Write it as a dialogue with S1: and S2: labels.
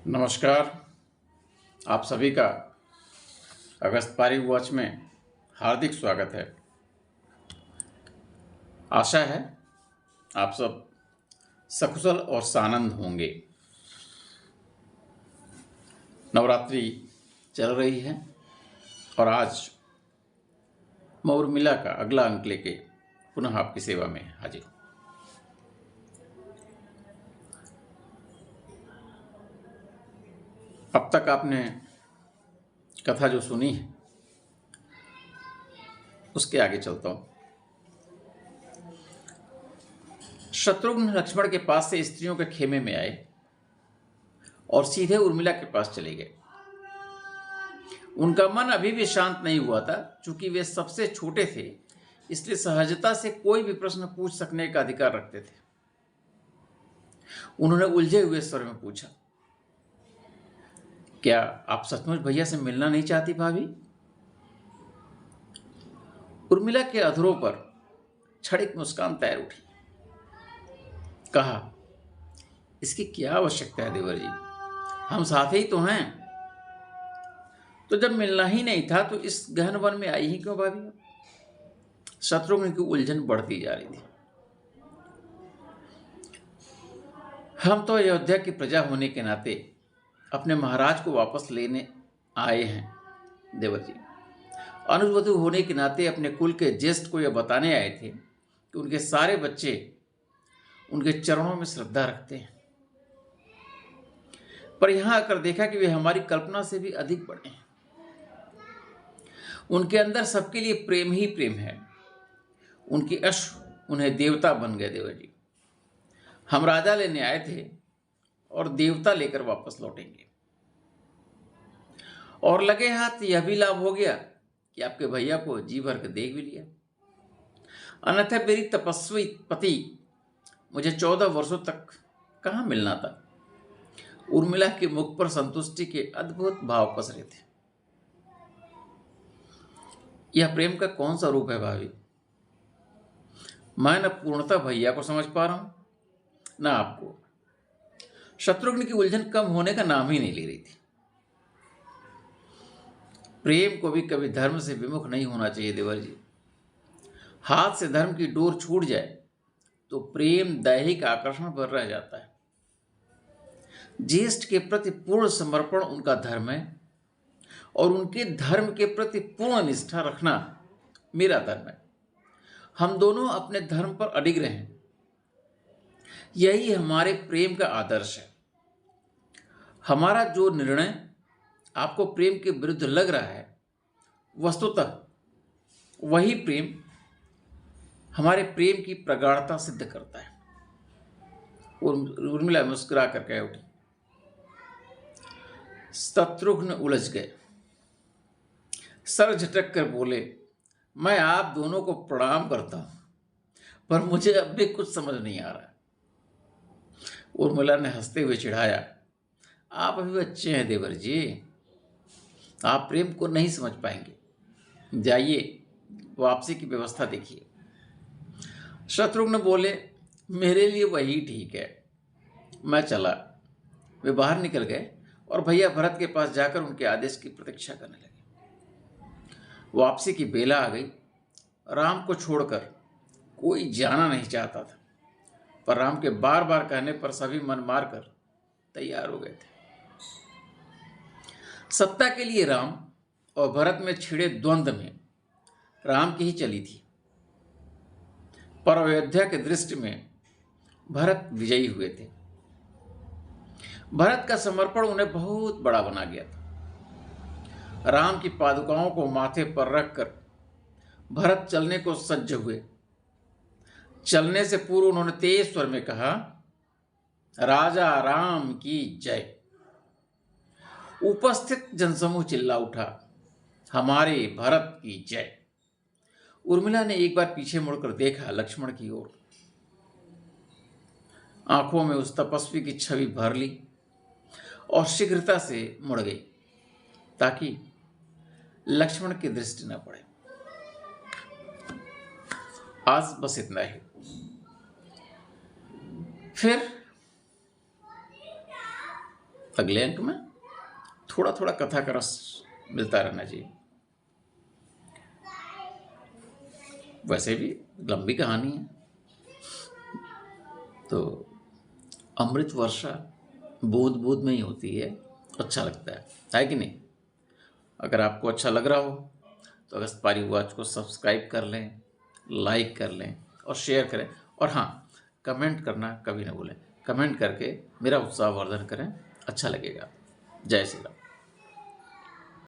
S1: नमस्कार। आप सभी का अगस्त पारी वॉच में हार्दिक स्वागत है। आशा है आप सब सकुशल और सानंद होंगे। नवरात्रि चल रही है और आज मैं उर्मिला का अगला अंक लेके पुनः आपकी सेवा में हाजिर हूँ। अब तक आपने कथा जो सुनी है उसके आगे चलता हूँ। शत्रुघ्न लक्ष्मण के पास से स्त्रियों के खेमे में आए और सीधे उर्मिला के पास चले गए। उनका मन अभी भी शांत नहीं हुआ था। चूंकि वे सबसे छोटे थे इसलिए सहजता से कोई भी प्रश्न पूछ सकने का अधिकार रखते थे। उन्होंने उलझे हुए स्वर में पूछा, क्या आप सचमुच भैया से मिलना नहीं चाहती भाभी? उर्मिला के अधरों पर क्षणिक मुस्कान तैर उठी। कहा, इसकी क्या आवश्यकता है देवर जी, हम साथ ही तो हैं। तो जब मिलना ही नहीं था तो इस गहन वन में आई ही क्यों भाभी? शत्रुघ्न की उलझन बढ़ती जा रही थी। हम तो अयोध्या की प्रजा होने के नाते अपने महाराज को वापस लेने आए हैं देवर जी। अनुवधु होने के नाते अपने कुल के ज्येष्ठ को यह बताने आए थे कि उनके सारे बच्चे उनके चरणों में श्रद्धा रखते हैं। पर यहां आकर देखा कि वे हमारी कल्पना से भी अधिक बड़े हैं। उनके अंदर सबके लिए प्रेम ही प्रेम है। उनकी अश्रु उन्हें देवता बन गए देवर जी। हम राजा लेने आए थे और देवता लेकर वापस लौटेंगे। और लगे हाथ यह भी लाभ हो गया कि आपके भैया को जी भर के देख भी लिया। अन्यथा मेरी तपस्वी पति मुझे 14 वर्षों तक कहाँ मिलना था। उर्मिला के मुख पर संतुष्टि के अद्भुत भाव पसरे थे। यह प्रेम का कौन सा रूप है भाभी? मैं न पूर्णतः भैया को समझ पा रहा हूं न आपको। शत्रुघ्न की उलझन कम होने का नाम ही नहीं ले रही थी। प्रेम को भी कभी धर्म से विमुख नहीं होना चाहिए देवर जी। हाथ से धर्म की डोर छूट जाए तो प्रेम दैहिक आकर्षण पर रह जाता है। ज्येष्ठ के प्रति पूर्ण समर्पण उनका धर्म है और उनके धर्म के प्रति पूर्ण निष्ठा रखना मेरा धर्म है। हम दोनों अपने धर्म पर अडिग रहें, यही हमारे प्रेम का आदर्श है। हमारा जो निर्णय आपको प्रेम के विरुद्ध लग रहा है, वस्तुतः वही प्रेम हमारे प्रेम की प्रगाढ़ता सिद्ध करता है। उर्मिला मुस्कुरा कर कह उठी। शत्रुघ्न उलझ गए, सर झटक कर बोले, मैं आप दोनों को प्रणाम करता हूं, पर मुझे अब भी कुछ समझ नहीं आ रहा। उर्मिला ने हंसते हुए चिढ़ाया, आप अभी बच्चे हैं देवर जी, आप प्रेम को नहीं समझ पाएंगे। जाइए वापसी की व्यवस्था देखिए। शत्रुघ्न बोले, मेरे लिए वही ठीक है, मैं चला। वे बाहर निकल गए और भैया भरत के पास जाकर उनके आदेश की प्रतीक्षा करने लगे। वापसी की बेला आ गई। राम को छोड़कर कोई जाना नहीं चाहता था, पर राम के बार बार कहने पर सभी मन मारकर तैयार हो गए थे। सत्ता के लिए राम और भरत में छिड़े द्वंद्व में राम की ही चली थी, पर अयोध्या के दृष्टि में भरत विजयी हुए थे। भरत का समर्पण उन्हें बहुत बड़ा बना गया था। राम की पादुकाओं को माथे पर रखकर भरत चलने को सज्ज हुए। चलने से पूर्व उन्होंने तेज स्वर में कहा, राजा राम की जय। उपस्थित जनसमूह चिल्ला उठा, हमारे भरत की जय। उर्मिला ने एक बार पीछे मुड़कर देखा लक्ष्मण की ओर। आंखों में उस तपस्वी की छवि भर ली और शीघ्रता से मुड़ गई ताकि लक्ष्मण की दृष्टि न पड़े। आज बस इतना ही। फिर अगले अंक में थोड़ा थोड़ा कथा का रस मिलता रहना चाहिए। वैसे भी लंबी कहानी है, तो अमृत वर्षा बूंद बूंद में ही होती है, अच्छा लगता है कि नहीं? अगर आपको अच्छा लग रहा हो तो अगस्त पारिवाज को सब्सक्राइब कर लें, लाइक कर लें और शेयर करें। और हाँ, कमेंट करना कभी ना भूलें। कमेंट करके मेरा उत्साहवर्धन करें, अच्छा लगेगा। जय श्री राम।